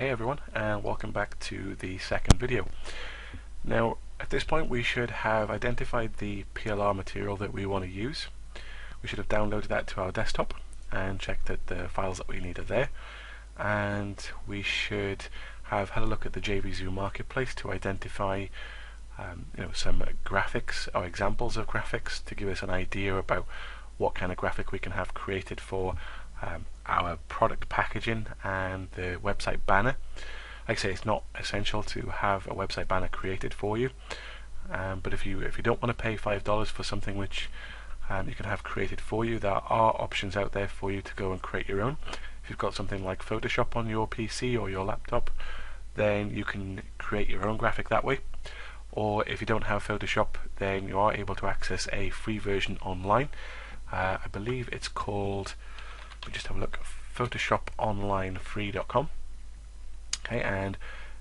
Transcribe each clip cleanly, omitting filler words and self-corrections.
Hey everyone, and welcome back to the second video. Now at this point we should have identified the PLR material that we want to use. We should have downloaded that to our desktop and checked that the files that we need are there, and we should have had a look at the JVZoo marketplace to identify some graphics or examples of graphics to give us an idea about what kind of graphic we can have created for our product packaging and the website banner. Like I say, it's not essential to have a website banner created for you, but if you don't want to pay $5 for something which you can have created for you, there are options out there for you to go and create your own. If you've got something like Photoshop on your PC or your laptop, then you can create your own graphic that way. Or if you don't have Photoshop, then you are able to access a free version online. I believe it's called, let me just have a look, photoshoponlinefree.com. Okay, and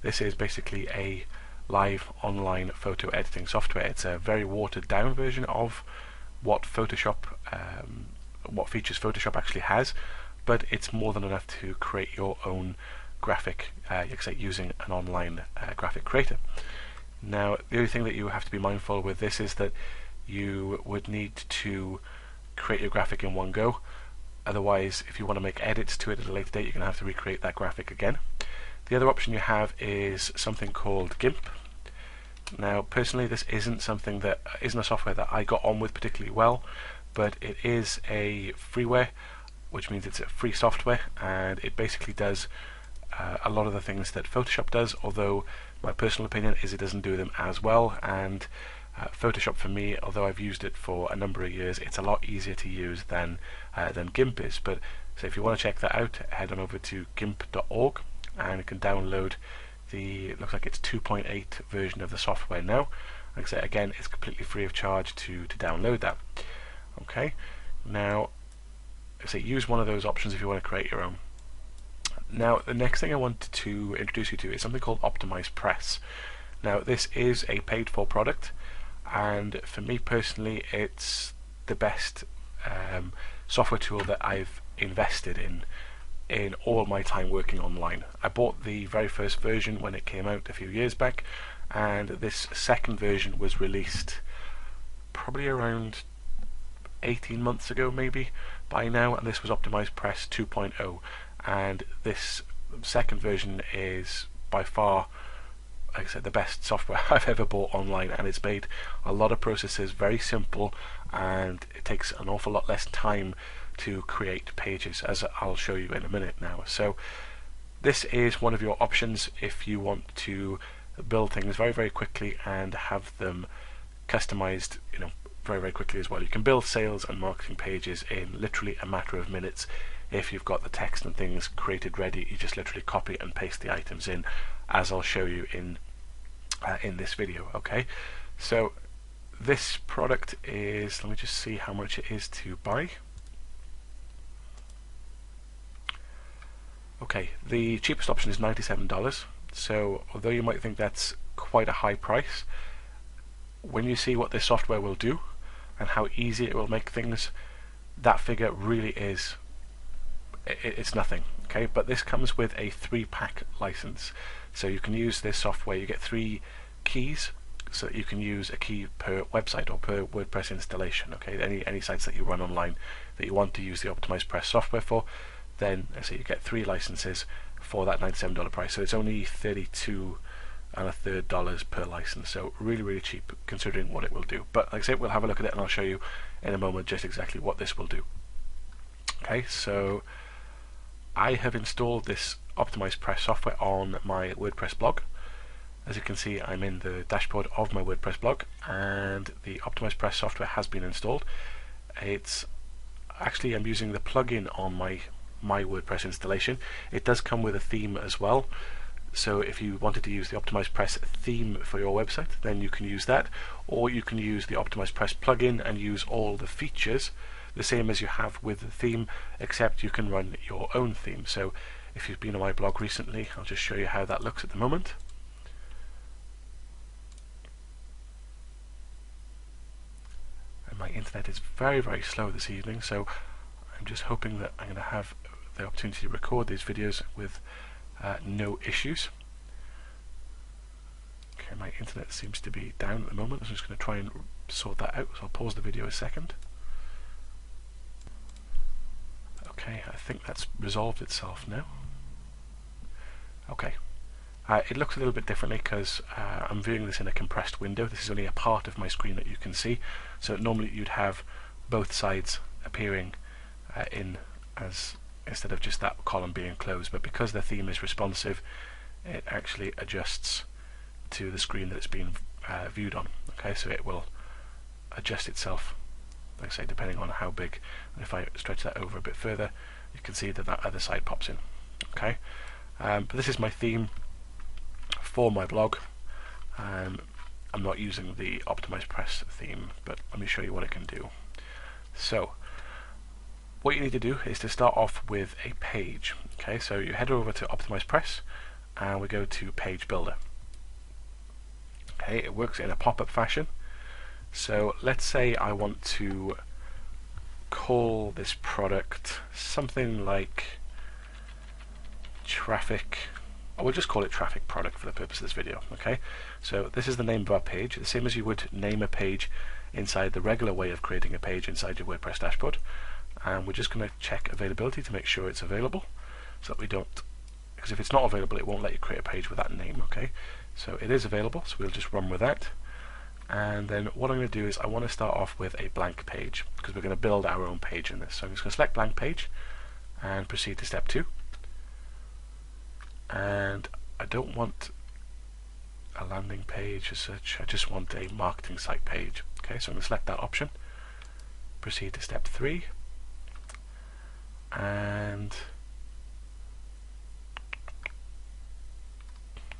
this is basically a live online photo editing software. It's a very watered down version of what Photoshop, what features Photoshop actually has, but it's more than enough to create your own graphic, using an online graphic creator. Now, the only thing that you have to be mindful with this is that you would need to create your graphic in one go. Otherwise, if you want to make edits to it at a later date, you're going to have to recreate that graphic again. The other option you have is something called GIMP. Now, personally, this isn't a software that I got on with particularly well, but it is a freeware, which means it's a free software, and it basically does a lot of the things that Photoshop does, although my personal opinion is it doesn't do them as well. And Photoshop, for me, although I've used it for a number of years, it's a lot easier to use than GIMP is. But so if you want to check that out, head on over to gimp.org and you can download the, it looks like it's 2.8 version of the software now. Like I say, again, it's completely free of charge to download that. Okay, now I say use one of those options if you want to create your own. Now, the next thing I wanted to introduce you to is something called Optimize Press. Now, this is a paid-for product, and for me personally, it's the best software tool that I've invested in all my time working online. I bought the very first version when it came out a few years back, and this second version was released probably around 18 months ago, maybe by now, and this was Optimize Press 2.0. And this second version is by far, like I said, the best software I've ever bought online, and it's made a lot of processes very simple, and it takes an awful lot less time to create pages, as I'll show you in a minute now. So this is one of your options if you want to build things very, very quickly and have them customized, very, very quickly as well. You can build sales and marketing pages in literally a matter of minutes. If you've got the text and things created ready, you just literally copy and paste the items in, as I'll show you in this video. Okay, so this product is, let me just see how much it is to buy. Okay, the cheapest option is $97. So although you might think that's quite a high price, when you see what this software will do and how easy it will make things, that figure really is, it's nothing. Okay, but this comes with a 3-pack license, so you can use this software. You get 3 keys, so that you can use a key per website or per WordPress installation. Okay, any sites that you run online that you want to use the Optimize Press software for, then so you get 3 licenses for that $97 price. So it's only $32.33 per license. So really, really cheap considering what it will do. But like I said, we'll have a look at it, and I'll show you in a moment just exactly what this will do. Okay, so I have installed this Optimize Press software on my WordPress blog. As you can see, I'm in the dashboard of my WordPress blog, and the Optimize Press software has been installed. It's actually, I'm using the plugin on my WordPress installation. It does come with a theme as well, so if you wanted to use the Optimize Press theme for your website, then you can use that, or you can use the Optimize Press plugin and use all the features the same as you have with the theme, except you can run your own theme. So if you've been on my blog recently, I'll just show you how that looks at the moment. And my internet is very, very slow this evening, so I'm just hoping that I'm going to have the opportunity to record these videos with no issues. Okay, my internet seems to be down at the moment, so I'm just going to try and sort that out, so I'll pause the video a second. Okay, I think that's resolved itself now. Okay, it looks a little bit differently because I'm viewing this in a compressed window. This is only a part of my screen that you can see, so normally you'd have both sides appearing instead of just that column being closed, but because the theme is responsive, it actually adjusts to the screen that it's being viewed on. Okay, so it will adjust itself, like I say, depending on how big. And if I stretch that over a bit further, you can see that that other side pops in. Okay, but this is my theme for my blog. I'm not using the Optimize Press theme, but let me show you what it can do. So what you need to do is to start off with a page. Okay, so you head over to Optimize Press and we go to Page Builder. Okay, it works in a pop-up fashion. So let's say I want to call this product something like traffic. I will just call it traffic product for the purpose of this video. Okay, so this is the name of our page, the same as you would name a page inside the regular way of creating a page inside your WordPress dashboard. And we're just going to check availability to make sure it's available, so that we don't, because if it's not available it won't let you create a page with that name. Okay, so it is available, so we'll just run with that. And then what I'm going to do is I want to start off with a blank page, because we're going to build our own page in this. So I'm just going to select blank page and proceed to step 2. And I don't want a landing page as such, I just want a marketing site page. Okay, so I'm going to select that option, proceed to step 3, and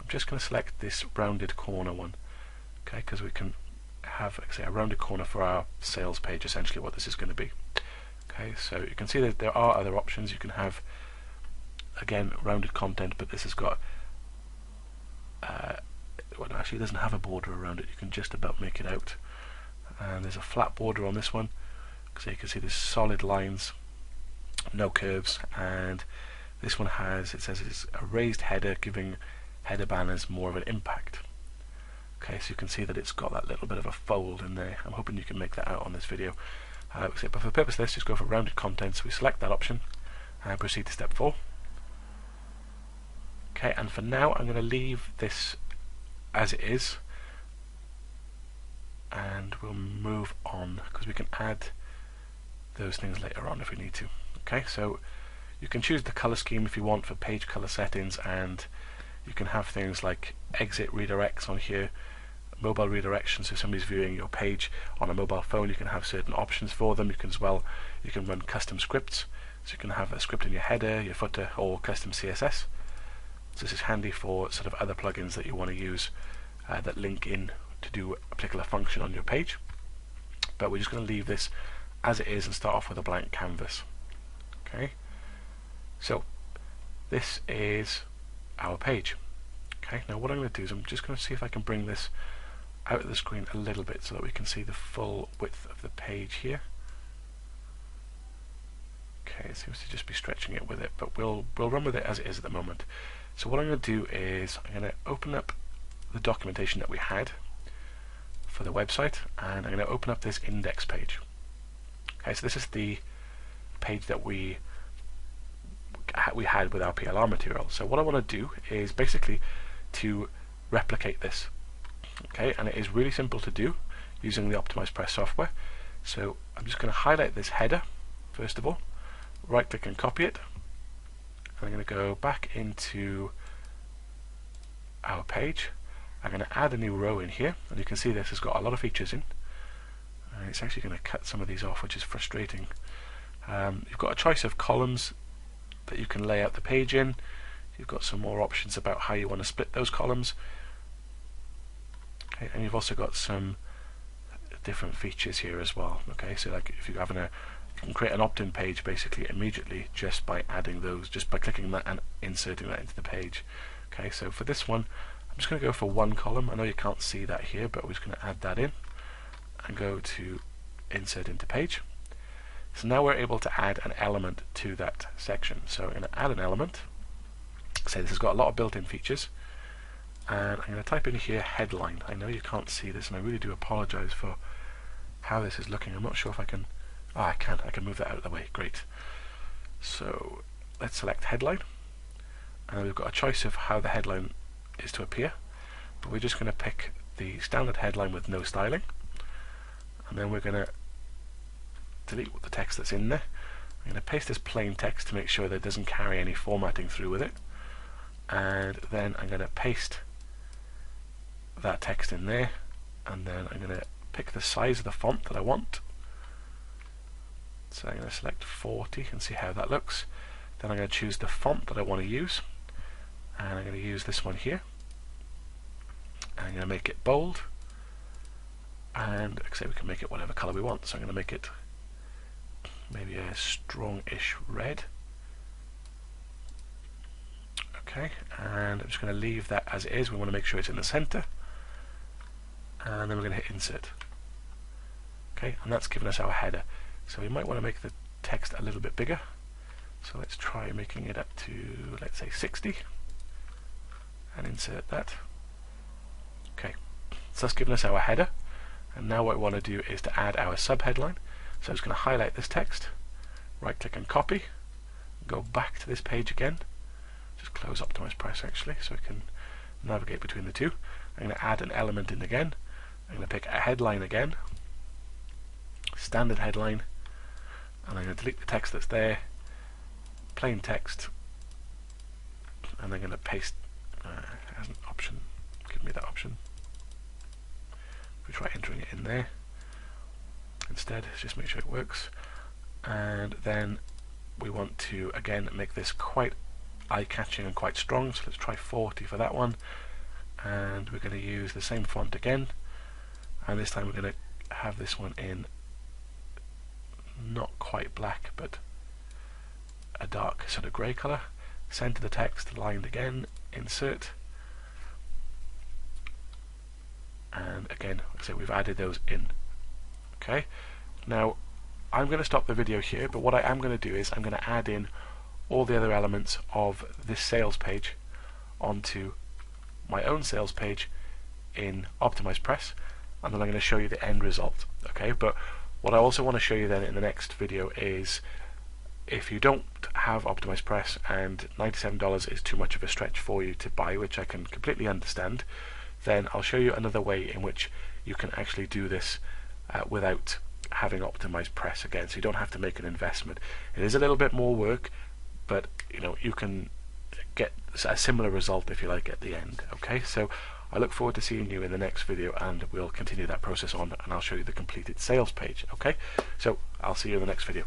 I'm just going to select this rounded corner one. Okay, because we can have, like I say, a rounded corner for our sales page, essentially what this is going to be. Okay, so you can see that there are other options. You can have, again, rounded content, but this has got well, actually it doesn't have a border around it. You can just about make it out, and there's a flat border on this one, so you can see there's solid lines, no curves. And this one has, it says it's a raised header, giving header banners more of an impact. Okay, so you can see that it's got that little bit of a fold in there. I'm hoping you can make that out on this video. But for the purpose of this, just go for rounded content. So we select that option and proceed to step 4. Okay, and for now I'm going to leave this as it is, and we'll move on because we can add those things later on if we need to. Okay, so you can choose the color scheme if you want for page color settings, and you can have things like exit redirects on here, mobile redirections. So if somebody's viewing your page on a mobile phone, you can have certain options for them. You can run custom scripts, so you can have a script in your header, your footer, or custom CSS. So this is handy for sort of other plugins that you want to use that link in to do a particular function on your page. But we're just going to leave this as it is and start off with a blank canvas. Okay, so this is our page. Okay, now what I'm going to do is I'm just going to see if I can bring this out of the screen a little bit so that we can see the full width of the page here. Okay, it seems to just be stretching it with it, but we'll run with it as it is at the moment. So what I'm going to do is I'm going to open up the documentation that we had for the website, and I'm going to open up this index page. Okay, so this is the page that we had with our PLR material. So what I want to do is basically to replicate this. Okay, and it is really simple to do using the Optimize Press software. So I'm just going to highlight this header first of all, right click and copy it. I'm going to go back into our page. I'm going to add a new row in here, and you can see this has got a lot of features in, and it's actually going to cut some of these off, which is frustrating. You've got a choice of columns that you can lay out the page in. You've got some more options about how you want to split those columns. Okay, and you've also got some different features here as well. Okay, so like if you're having you can create an opt-in page basically immediately just by adding those, just by clicking that and inserting that into the page. Okay, so for this one, I'm just going to go for one column. I know you can't see that here, but we're just going to add that in and go to insert into page. So now we're able to add an element to that section. So I'm going to add an element, So this has got a lot of built-in features, and I'm going to type in here headline. I know you can't see this, and I really do apologize for how this is looking. I'm not sure if I can. I can move that out of the way. Great. So let's select headline, and we've got a choice of how the headline is to appear, but we're just going to pick the standard headline with no styling, and then we're going to delete the text that's in there. I'm going to paste this plain text to make sure that it doesn't carry any formatting through with it, and then I'm going to paste that text in there, and then I'm going to pick the size of the font that I want. So I'm going to select 40 and see how that looks. Then I'm going to choose the font that I want to use, and I'm going to use this one here. I'm going to make it bold, and like I say, we can make it whatever color we want. So I'm going to make it maybe a strong-ish red. Okay, and I'm just going to leave that as it is. We want to make sure it's in the center, and then we're going to hit insert. Okay, and that's given us our header. So we might want to make the text a little bit bigger. So let's try making it up to, let's say, 60, and insert that. Okay, so that's given us our header, and now what we want to do is to add our subheadline. So I'm just going to highlight this text, right click and copy, go back to this page again, just close Optimize Press actually so we can navigate between the two. I'm going to add an element in again. I'm going to pick a headline again, standard headline, and I'm going to delete the text that's there, plain text, and I'm going to paste as an option. Give me that option. We try entering it in there instead, just make sure it works. And then we want to again make this quite eye-catching and quite strong, so let's try 40 for that one, and we're going to use the same font again, and this time we're going to have this one in not quite black but a dark sort of grey colour. Center the text, aligned again, insert, and again, like I say, we've added those in. Okay, now I'm going to stop the video here, but what I am going to do is I'm going to add in all the other elements of this sales page onto my own sales page in Optimize Press, and then I'm going to show you the end result. Okay, but what I also want to show you then in the next video is if you don't have Optimize Press and $97 is too much of a stretch for you to buy, which I can completely understand, then I'll show you another way in which you can actually do this without having Optimize Press again, so you don't have to make an investment. It is a little bit more work, but you know, you can get a similar result if you like at the end. Okay, so I look forward to seeing you in the next video, and we'll continue that process on, and I'll show you the completed sales page. Okay, so I'll see you in the next video.